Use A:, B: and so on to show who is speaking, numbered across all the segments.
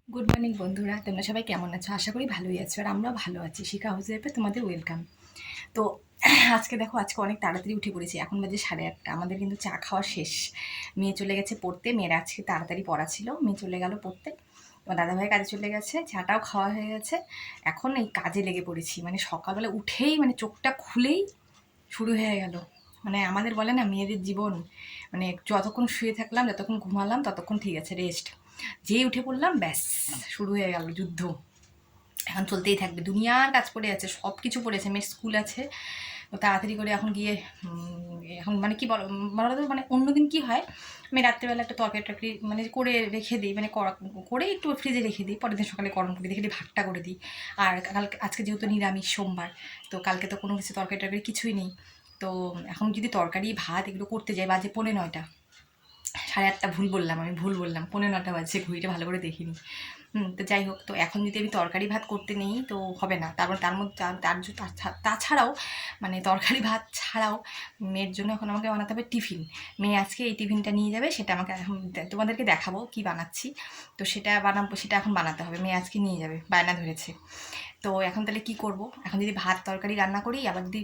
A: Good morning বন্ধুরা, তোমরা সবাই কেমন আছো? আশা করি ভালোই আছো, আর আমরাও ভালো আছি। শিখা হাউস ওয়াইফে তোমাদের ওয়েলকাম। তো আজকে অনেক তাড়াতাড়ি উঠে পড়েছি। এখন বাজে 8:30। আমাদের কিন্তু চা খাওয়া শেষ। মেয়ে চলে গেছে পড়তে। মেয়ের আজকে তাড়াতাড়ি পড়া ছিল, মেয়ে চলে গেল পড়তে। তোমার দাদাভাই কাজে চলে গেছে, চাটাও খাওয়া হয়ে গেছে। এখন এই কাজে লেগে পড়েছি। মানে সকালবেলা উঠেই মানে চোখটা খুলেই শুরু হয়ে গেল। মানে আমাদের বলে না, মেয়েদের জীবন মানে যতক্ষণ শুয়ে থাকলাম, যতক্ষণ ঘুমালাম ততক্ষণ ঠিক আছে, রেস্ট। যেই উঠে পড়লাম ব্যাস শুরু হয়ে গেল যুদ্ধ। এখন চলতেই থাকবে, দুনিয়ার কাজ পড়ে আছে, সব কিছু পড়েছে। মেয়ের স্কুল আছে, তো তাড়াতাড়ি করে এখন গিয়ে এখন মানে কি বলো তো, মানে অন্যদিন কি হয়, আমি রাত্রেবেলা একটা তরকারি টরকারি মানে করে রেখে দিই, মানে করে একটু ফ্রিজে রেখে দিই, পরের দিন সকালে গরম করে রেখে দিই, ভাতটা করে দিই। আর কালকে আজকে যেহেতু নিরামিষ সোমবার, তো কালকে তো কোনো কিছু তরকারি টরকারি কিছুই নেই। তো এখন যদি তরকারি ভাত এগুলো করতে যাই, বাজে 9:45। 8:30 ভুল বললাম, 9:45 বাজছে, ঘড়িটা ভালো করে দেখিনি। তো যাই হোক, তো এখন যদি আমি তরকারি ভাত করতে নেই তো হবে না। তারপর তার মধ্যে তাছাড়াও মানে তরকারি ভাত ছাড়াও মেয়ের জন্য এখন আমাকে বানাতে হবে টিফিন। মেয়ে আজকে এই টিফিনটা নিয়ে যাবে, সেটা আমাকে এখন তোমাদেরকে দেখাবো কি বানাচ্ছি। তো সেটা বানাবো, সেটা এখন বানাতে হবে। মেয়ে আজকে নিয়ে যাবে, বায়না ধরেছে। তো এখন তাহলে কি করব? এখন যদি ভাত তরকারি রান্না করি, আবার যদি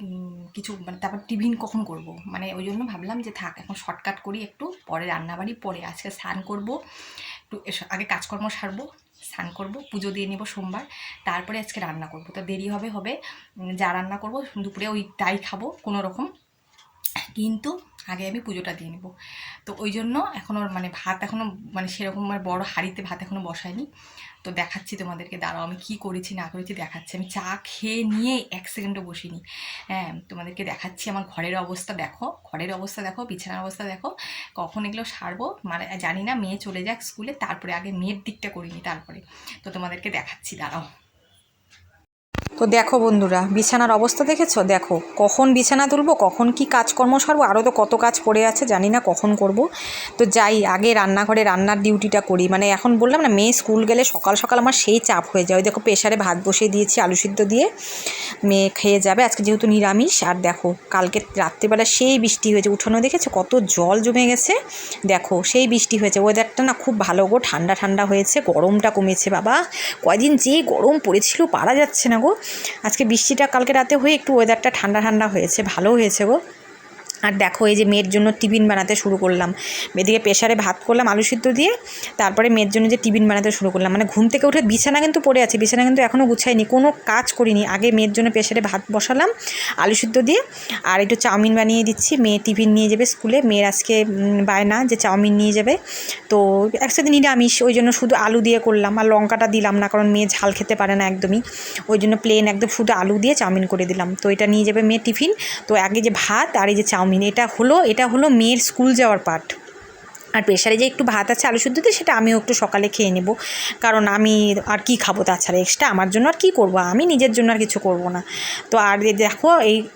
A: কিছু মানে তারপর টিফিন কখন করব, মানে ওই জন্য ভাবলাম যে থাক, এখন শর্টকাট করি, একটু পরে রান্নাবাড়ি পরে। আজকে স্নান করব, একটু আগে কাজকর্ম সারবো, স্নান করব, পুজো দিয়ে নেব সোমবার, তারপরে আজকে রান্না করব। তো দেরি হবে। যা রান্না করব দুপুরে ওই তাই খাবো কোনো রকম, কিন্তু আগে আমি পুজোটা দিয়ে নেব। তো ওই জন্য এখনও মানে ভাত এখনও মানে সেরকম মানে বড় হাঁড়িতে ভাত এখনও বসায়নি। তো দেখাচ্ছি তোমাদেরকে, দাঁড়াও আমি কী করেছি না করেছি দেখাচ্ছি। আমি চা খেয়ে নিয়ে 1 সেকেন্ডও বসিনি। হ্যাঁ, তোমাদেরকে দেখাচ্ছি আমার ঘরের অবস্থা দেখো, বিছানার অবস্থা দেখো। কখন এগুলো সারবো মানে জানি না, মেয়ে চলে যাক স্কুলে, তারপরে আগে মেয়ের দিকটা করিনি তারপরে। তো তোমাদেরকে দেখাচ্ছি, দাঁড়াও।
B: তো দেখো বন্ধুরা, বিছানার অবস্থা দেখেছো? দেখো কখন বিছানা তুলবো, কখন কি কাজকর্ম সারবো, আরও তো কত কাজ পড়ে আছে, জানি না কখন করব। তো যাই আগে রান্নাঘরে রান্নার ডিউটিটা করি। মানে এখন বললাম না, মেয়ে স্কুল গেলে সকাল সকাল আমার সেই চাপ হয়ে যায়। ওই দেখো প্রেশারে ভাত বসিয়ে দিয়েছি আলু সিদ্ধ দিয়ে, মেয়ে খেয়ে যাবে। আজকে যেহেতু নিরামিষ। আর দেখো কালকে রাত্রিবেলা সেই বৃষ্টি হয়েছে, উঠোনে দেখেছো কত জল জমে গেছে। দেখো সেই বৃষ্টি হয়েছে, ওয়েদারটা না খুব ভালো গো, ঠান্ডা ঠান্ডা হয়েছে, গরমটা কমেছে। বাবা কয়দিন যে গরম পড়েছিল, পারা যাচ্ছে না গো। আজকে বৃষ্টিটা কালকে রাতে হয়ে একটু ওয়েদারটা ঠান্ডা ঠান্ডা হয়েছে, ভালো হয়েছে গো। আর দেখো এই যে মেয়ের জন্য টিফিন বানাতে শুরু করলাম। এদিকে প্রেশারে ভাত করলাম আলু সিদ্ধ দিয়ে, তারপরে মেয়ের জন্য যে টিফিন বানাতে শুরু করলাম। মানে ঘুম থেকে উঠে বিছানা কিন্তু পড়ে আছে, বিছানা কিন্তু এখনও গুছাইনি, কোনো কাজ করিনি। আগে মেয়ের জন্য প্রেশারে ভাত বসালাম আলু সিদ্ধ দিয়ে, আর একটু চাউমিন বানিয়ে দিচ্ছি। মেয়ে টিফিন নিয়ে যাবে স্কুলে, মেয়ের আজকে বায়না যে চাউমিন নিয়ে যাবে। তো একসাথে নিরামিষ, ওই জন্য শুধু আলু দিয়ে করলাম, আর লঙ্কাটা দিলাম না, কারণ মেয়ে ঝাল খেতে পারে না একদমই। ওই জন্য প্লেন একদম শুধু আলু দিয়ে চাউমিন করে দিলাম। তো এটা নিয়ে যাবে মেয়ে টিফিন। তো আগে যে ভাত আর এই যে চাউমিন, এটা হলো মেয়ের স্কুল যাওয়ার পার্ট। আর প্রেশারে যে একটু ভাত আছে আলু সিদ্ধ দিয়ে, সেটা আমিও একটু সকালে খেয়ে নেব, কারণ আমি আর কি খাবো তাছাড়া এক্সট্রা, আমার জন্য আর কি করব, আমি নিজের জন্য আর কিছু করব না। তো আর দেখো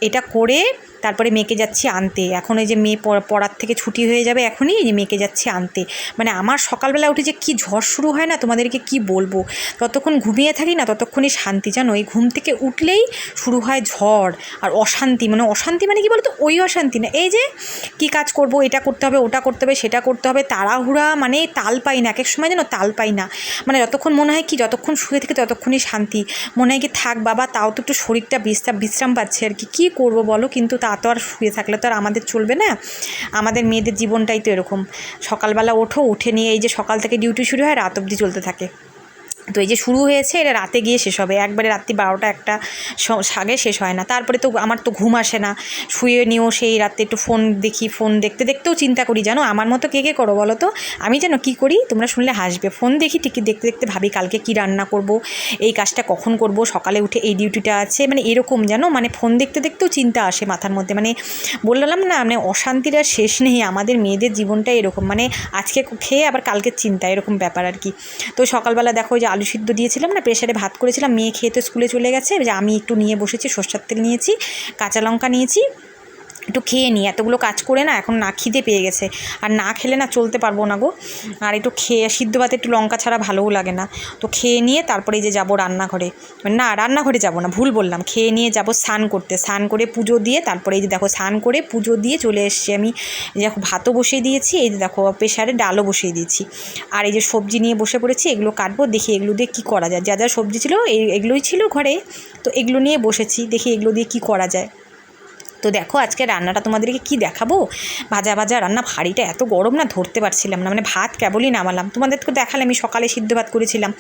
B: এটা করে তারপরে মেয়েকে যাচ্ছি আনতে। এখন এই যে মেয়ে পড়ার থেকে ছুটি হয়ে যাবে এখনই, এই যে মেয়েকে যাচ্ছি আনতে। মানে আমার সকালবেলা উঠে যে কী ঝড় শুরু হয় না, তোমাদেরকে কি বলবো। ততক্ষণ ঘুমিয়ে থাকি না, ততক্ষণই শান্তি, জানো। এই ঘুম থেকে উঠলেই শুরু হয় ঝড় আর অশান্তি। অশান্তি মানে কি বলতো, ওই অশান্তি না, এই যে কি কাজ করব, এটা করতে হবে, ওটা করতে হবে, সেটা করতে হবে, তাড়াহুড়া, মানে তাল পাই না, এক এক সময় যেন তাল পাই না। মানে যতক্ষণ মনে হয় কি, যতক্ষণ শুয়ে থেকে ততক্ষণই শান্তি। মনে হয় কি থাক বাবা, তাও তো একটু শরীরটা বিশ্রাম পাচ্ছে আর কি। কী করবো বলো, কিন্তু তা তো আর শুয়ে থাকলে তো আর আমাদের চলবে না। আমাদের মেয়েদের জীবনটাই তো এরকম, সকালবেলা উঠে নিয়ে এই যে সকাল থেকে ডিউটি শুরু হয়, রাত অবধি চলতে থাকে। তো এই যে শুরু হয়েছে, এটা রাতে গিয়ে শেষ হবে, একবারে রাত্রি 12টা 1টা আগে শেষ হয় না। তারপরে তো আমার তো ঘুম আসে না, শুয়ে নিয়েও সেই রাতে একটু ফোন দেখি, ফোন দেখতে দেখতেও চিন্তা করি, জানো। আমার মতো কে কে করো বলো তো? আমি যেন কী করি তোমরা শুনলে হাসবে, ফোন দেখি ঠিকই, দেখতে দেখতে ভাবি কালকে কি রান্না করব, এই কাজটা কখন করব, সকালে উঠে এই ডিউটিটা আছে, মানে এরকম জানো। মানে ফোন দেখতে দেখতেও চিন্তা আসে মাথার মধ্যে। মানে বললাম না, মানে অশান্তির আর শেষ নেই। আমাদের মেয়েদের জীবনটা এরকম, মানে আজকে খেয়ে আবার কালকের চিন্তা, এরকম ব্যাপার আর কি। তো সকালবেলা দেখো যে আলু সিদ্ধ দিয়েছিলাম না, প্রেশারে ভাত করেছিলাম, মেয়ে খেয়ে তো স্কুলে চলে গেছে। যে আমি একটু নিয়ে বসেছি, সরষের তেল নিয়েছি, কাঁচা লঙ্কা নিয়েছি, একটু খেয়ে নিই, এতগুলো কাজ করে না এখন না খিদে পেয়ে গেছে, আর না খেলে না চলতে পারবো না গো। আর একটু খেয়ে সিদ্ধ ভাতে একটু লঙ্কা ছাড়া ভালোও লাগে না। তো খেয়ে নিয়ে তারপরে এই যে যাবো রান্নাঘরে, না রান্নাঘরে যাব না, ভুল বললাম, খেয়ে নিয়ে যাব স্নান করতে, স্নান করে পুজো দিয়ে তারপরে এই যে দেখো স্নান করে পুজো দিয়ে চলে এসেছি আমি। দেখো ভাতও বসিয়ে দিয়েছি, এই যে দেখো প্রেশারে ডালও বসিয়ে দিয়েছি, আর এই যে সবজি নিয়ে বসে পড়েছি, এগুলো কাটবো, দেখি এগুলো দিয়ে কী করা যায়, যা যা সবজি ছিল এগুলোই ছিল ঘরে, তো এগুলো নিয়ে বসেছি, দেখি এগুলো দিয়ে কী করা যায়। তো দেখো আজকে রান্নাটা তোমাদেরকে কি দেখাবো, ভাজা ভাজা রান্না, হাঁড়িটা এত গরম না ধরতে পারছিলাম না, মানে ভাত কেবলই নামালাম, তোমাদেরকে দেখালে আমি সকালে সিদ্ধ ভাত করেছিলাম,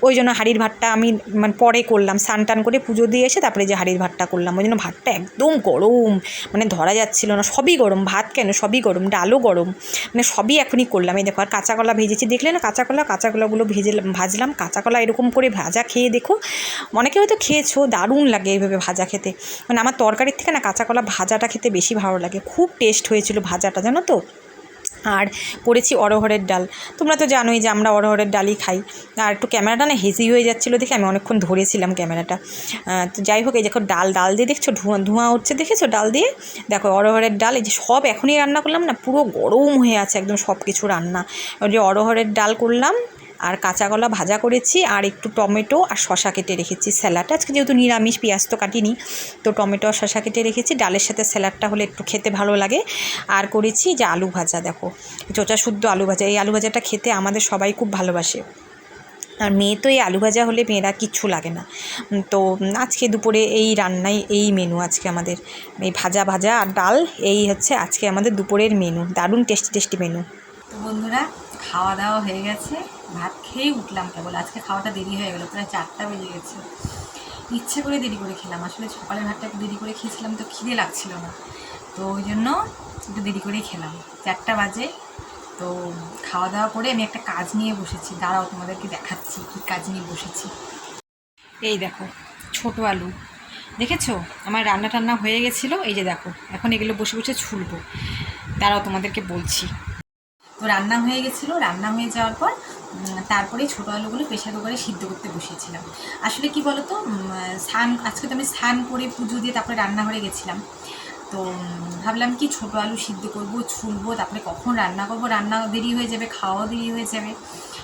B: ওই জন্য হাঁড়ির ভাতটা আমি মানে পরে করলাম, স্নান টান করে পুজো দিয়ে এসে তারপরে যে হাঁড়ির ভাতটা করলাম, ওই জন্য ভাতটা একদম গরম, মানে ধরা যাচ্ছিল না, সবই গরম, ভাত কেন সবই গরম, ডালও গরম, মানে সবই এখনই করলাম। এই দেখো আর কাঁচা কলা ভেজেছি, দেখলে না কাঁচা কলাগুলো ভাজলাম, কাঁচা কলা এরকম করে ভাজা খেয়ে দেখো, অনেকে হয়তো খেয়েছো, দারুণ লাগে এইভাবে ভাজা খেতে, মানে আমার তরকারির থেকে না কাঁচা কলা ভাজাটা খেতে বেশি ভালো লাগে, খুব টেস্ট হয়েছিল ভাজাটা জানো তো। আর করেছি অরহরের ডাল, তোমরা তো জানোই যে আমরা অরহরের ডালই খাই। আর একটু ক্যামেরাটা না হেজি হয়ে যাচ্ছিলো দেখে আমি অনেকক্ষণ ধরেছিলাম ক্যামেরাটা। তো যাই হোক, এই দেখো ডাল দিয়ে দেখছো ধোঁয়া উঠছে, দেখেছো ডাল দিয়ে, দেখো অরহরের ডাল, এই যে সব এখনই রান্না করলাম না, পুরো গরম হয়ে আছে একদম সব কিছু রান্না। ওই যে অরহরের ডাল করলাম, আর কাঁচা কলা ভাজা করেছি, আর একটু টমেটো আর শশা কেটে রেখেছি, স্যালাড আজকে যেহেতু নিরামিষ, পেঁয়াজ তো কাটিনি, তো টমেটো আর শশা কেটে রেখেছি, ডালের সাথে স্যালাডটা হলে একটু খেতে ভালো লাগে। আর করেছি যে আলু ভাজা, দেখো চোচা শুদ্ধ আলু ভাজা, এই আলু ভাজাটা খেতে আমাদের সবাই খুব ভালোবাসে, আর মেয়ে তো এই আলু ভাজা হলে মেয়েরা কিচ্ছু লাগে না। তো আজকে দুপুরে এই রান্নায় এই মেনু আজকে আমাদের, এই ভাজা আর ডাল, এই হচ্ছে আজকে আমাদের দুপুরের মেনু, দারুণ টেস্টি মেনু।
A: তো বন্ধুরা খাওয়া দাওয়া হয়ে গেছে, ভাত খেয়েই উঠলাম কেবল, আজকে খাওয়াটা দেরি হয়ে গেলো, প্রায় 4টা বেজে গেছে, ইচ্ছে করে দেরি করে খেলাম, আসলে সকালের ভাতটা একটু দেরি করে খেয়েছিলাম তো খিদে লাগছিল না, তো ওই জন্য একটু দেরি করেই খেলাম, 4টা বাজে। তো খাওয়া দাওয়া করে আমি একটা কাজ নিয়ে বসেছি, দাঁড়াও তোমাদেরকে দেখাচ্ছি কী কাজ নিয়ে বসেছি। এই দেখো ছোট আলু, দেখেছো আমার রান্না টান্না হয়ে গেছিলো, এই যে দেখো এখন এগুলো বসে বসে ছুলবো, দাঁড়াও তোমাদেরকে বলছি। তো রান্না হয়ে গেছিলো, রান্না হয়ে যাওয়ার পর তারপরে ছোটো আলুগুলো প্রেশার কুকারে সিদ্ধ করতে বসিয়েছিলাম। আসলে কি বলো তো, আজকে তো আমি স্নান করে পুজো দিয়ে তারপরে রান্নাঘরে গেছিলাম, তো ভাবলাম কি ছোটো আলু সিদ্ধ করবো, ছুলবো, তারপরে কখন রান্না করবো, রান্না দেরি হয়ে যাবে, খাওয়াও দেরি হয়ে যাবে।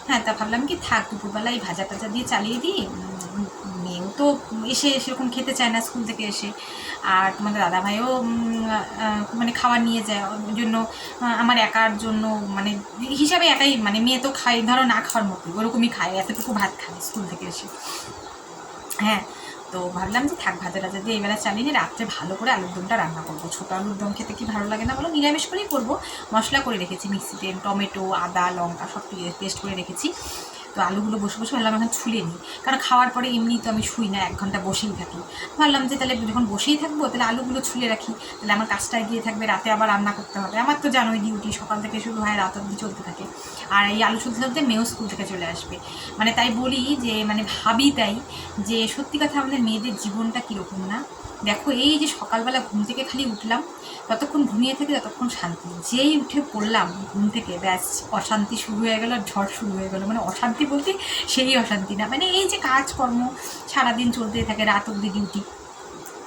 A: হ্যাঁ, তা ভাবলাম কি থাক, দুপুরবেলা এই ভাজা টাজা দিয়ে চালিয়ে দিই, মেয়েও তো এসে সেরকম খেতে চায় না স্কুল থেকে এসে, আর তোমাদের দাদাভাইও মানে খাবার নিয়ে যায়, ওই জন্য আমার একার জন্য মানে হিসাবে একাই, মানে মেয়ে তো খায় ধরো না খাওয়ার মতো, ওরকমই খায়, এতটুকু ভাত খায় স্কুল থেকে এসে। হ্যাঁ, তো ভাবলাম যে থাক ভাজা টাজা দিয়ে এবেলা চালিয়ে নিয়ে রাত্রে ভালো করে আলুর দমটা রান্না করবো। ছোটো আলুর দম খেতে কি ভালো লাগে না বলো, নিরামিষ করেই করবো, মশলা করে রেখেছি মিক্সিতে, টমেটো আদা লঙ্কা সব পেস্ট করে রেখেছি। তো আলুগুলো বসে বসে ভাবলাম এখন ছুলে নিই, কারণ খাওয়ার পরে এমনি তো আমি শুই না, 1 ঘন্টা বসেই থাকি, ভাবলাম যে তাহলে যখন বসেই থাকবো তাহলে আলুগুলো ছুলে রাখি, তাহলে আমার কাজটা এগিয়ে থাকবে, রাতে আবার রান্না করতে হবে, আমার তো জানোই ডিউটি সকাল থেকে শুরু হয়, রাত অবধি চলতে থাকে, আর এই আলু ছুলতে ছুলতে মেয়েও স্কুল থেকে চলে আসবে, মানে তাই বলি যে মানে ভাবি তাই যে সত্যি কথা আমাদের মেয়েদের জীবনটা কীরকম না। দেখো এই যে সকালবেলা ঘুম থেকে খালি উঠলাম, ততক্ষণ ঘুমিয়ে থেকে ততক্ষণ শান্তি, যেই উঠে পড়লাম ঘুম থেকে ব্যাস অশান্তি শুরু হয়ে গেল, ঝড় শুরু হয়ে গেল, মানে অশান্তি বলতে সেই অশান্তি না, মানে এই যে কাজকর্ম সারাদিন চলতেই থাকে, রাত অবধি ডিউটি,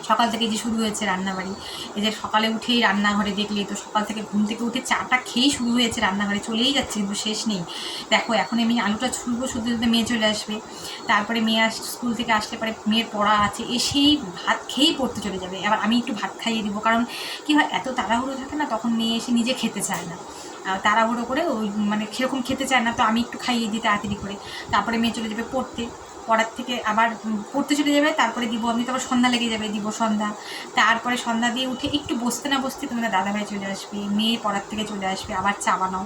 A: সকাল থেকে যে শুরু হয়েছে রান্নাবাড়ি, এই যে সকালে উঠেই রান্নাঘরে দেখলেই তো, সকাল থেকে ঘুম থেকে উঠে চাটা খেয়েই শুরু হয়েছে রান্নাঘরে, চলেই যাচ্ছে কিন্তু শেষ নেই। দেখো এখন আমি আলুটা ছুলবো, শুধু শুধু মেয়ে চলে আসবে, তারপরে মেয়ে স্কুল থেকে আসলে পরে মেয়ের পড়া আছে, এসেই ভাত খেয়েই পড়তে চলে যাবে, আবার আমি একটু ভাত খাইয়ে দিব, কারণ কী হয় এত তাড়াহুড়ো থাকে না, তখন মেয়ে এসে নিজে খেতে চায় না, তাড়াহুড়ো করে ওই মানে সেরকম খেতে চায় না, তো আমি একটু খাইয়ে দিই তাড়াতাড়ি করে, তারপরে মেয়ে চলে যাবে পড়তে, পড়ার থেকে আবার পড়তে চলে যাবে, তারপরে দিব আমি, তারপর সন্ধ্যা লেগে যাবে, দিব সন্ধ্যা, তারপরে সন্ধ্যা দিয়ে উঠে একটু বসতে না বসতে তোমাদের দাদাভাই চলে আসবে, মেয়ে পড়ার থেকে চলে আসবে, আবার চা বানাও,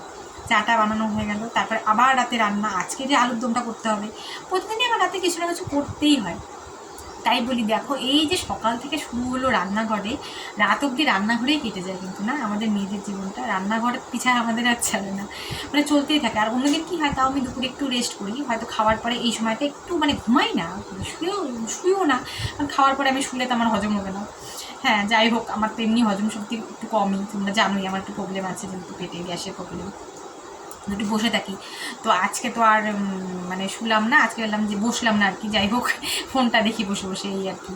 A: চাটা বানানো হয়ে গেল, তারপরে আবার রাতে রান্না, আজকে যে আলুর দমটা করতে হবে, প্রতিদিনই আমার রাতে কিছু না কিছু করতেই হয়, তাই বলি দেখো এই যে সকাল থেকে শুরু হলো রান্নাঘরে, রাত অবধি রান্নাঘরেই কেটে যায় কিন্তু না আমাদের মেয়েদের জীবনটা, রান্নাঘরের পিছায় আমাদের আর চলে না, মানে চলতেই থাকে। আর অন্যদিন কী হয়, তাও আমি দুপুরে একটু রেস্ট করি, হয়তো খাওয়ার পরে এই সময়টা একটু মানে ঘুমাই না, শুয়েও না, কারণ খাওয়ার পরে আমি শুলে তো আমার হজম হবে না। হ্যাঁ, যাই হোক, আমার তো এমনি হজম শক্তি একটু কমই, তোমরা জানোই আমার একটু প্রবলেম আছে, যেহেতু পেটে গ্যাসের প্রবলেম, একটু বসে থাকি। তো আজকে তো আর মানে শুলাম না, আজকে বললাম যে বসলাম না আর কি, যাই হোক ফোনটা দেখি বসে বসে, এই আর কি।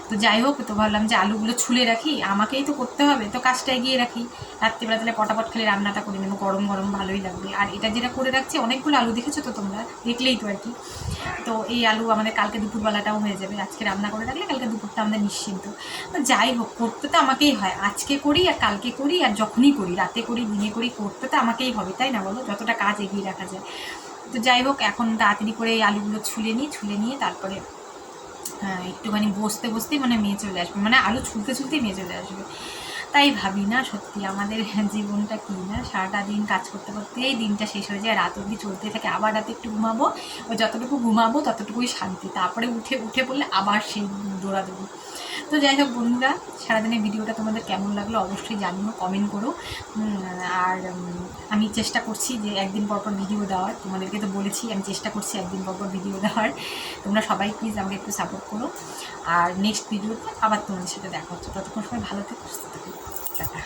A: তো যাই হোক, তো ভাবলাম যে আলুগুলো ছুলে রাখি, আমাকেই তো করতে হবে, তো কাজটা এগিয়ে রাখি, রাত্রিবেলা তাহলে পটাপট খালি রান্নাটা করে নেবো, গরম গরম ভালোই লাগবে। আর এটা যেটা করে রাখছি, অনেকগুলো আলু দেখেছো তো তোমরা, দেখলেই তো আর কি। তো এই আলু আমাদের কালকে দুপুরবেলাটাও হয়ে যাবে, আজকে রান্না করে রাখলে কালকে দুপুরটা আমাদের নিশ্চিন্ত। তো যাই হোক, করতে তো আমাকেই হয়, আজকে করি আর কালকে করি আর যখনই করি, রাতে করি দিনে করি, করতে তো আমাকেই হবে, তাই না বলো, যতটা কাজ এগিয়ে রাখা যায়। তো যাই হোক, এখন তাড়াতাড়ি করে এই আলুগুলো ছুলে নিয়ে তারপরে একটুখানি বসতে বসতেই মানে মেয়ে চলে আসবে, মানে আলু ছুলতে ছুলতেই মেয়ে চলে আসবে। তাই ভাবি না সত্যি আমাদের জীবনটা কী না, সারাটা দিন কাজ করতে করতেই দিনটা শেষ হয়ে যায়, রাত অবধি চলতে থাকে, আবার রাতে একটু ঘুমাবো, ওই যতটুকু ঘুমাবো ততটুকুই শান্তি, তারপরে উঠে পড়লে আবার সেই দৌড়াদৌড়ি। তো যাই হোক বন্ধুরা, সারাদিনের ভিডিওটা তোমাদের কেমন লাগলো অবশ্যই জানিও, কমেন্ট করো। আর আমি চেষ্টা করছি যে একদিন পর পর ভিডিও দেওয়ার, তোমাদেরকে তো বলেছি আমি চেষ্টা করছি একদিন পর পর ভিডিও দেওয়ার। তোমরা সবাই প্লিজ আমাকে একটু সাপোর্ট করো। আর নেক্সট ভিডিওতে আবার তোমাদের সাথে দেখা হচ্ছে, ততক্ষণ সময় ভালো থেকে সুস্থ থাকো, টাটা।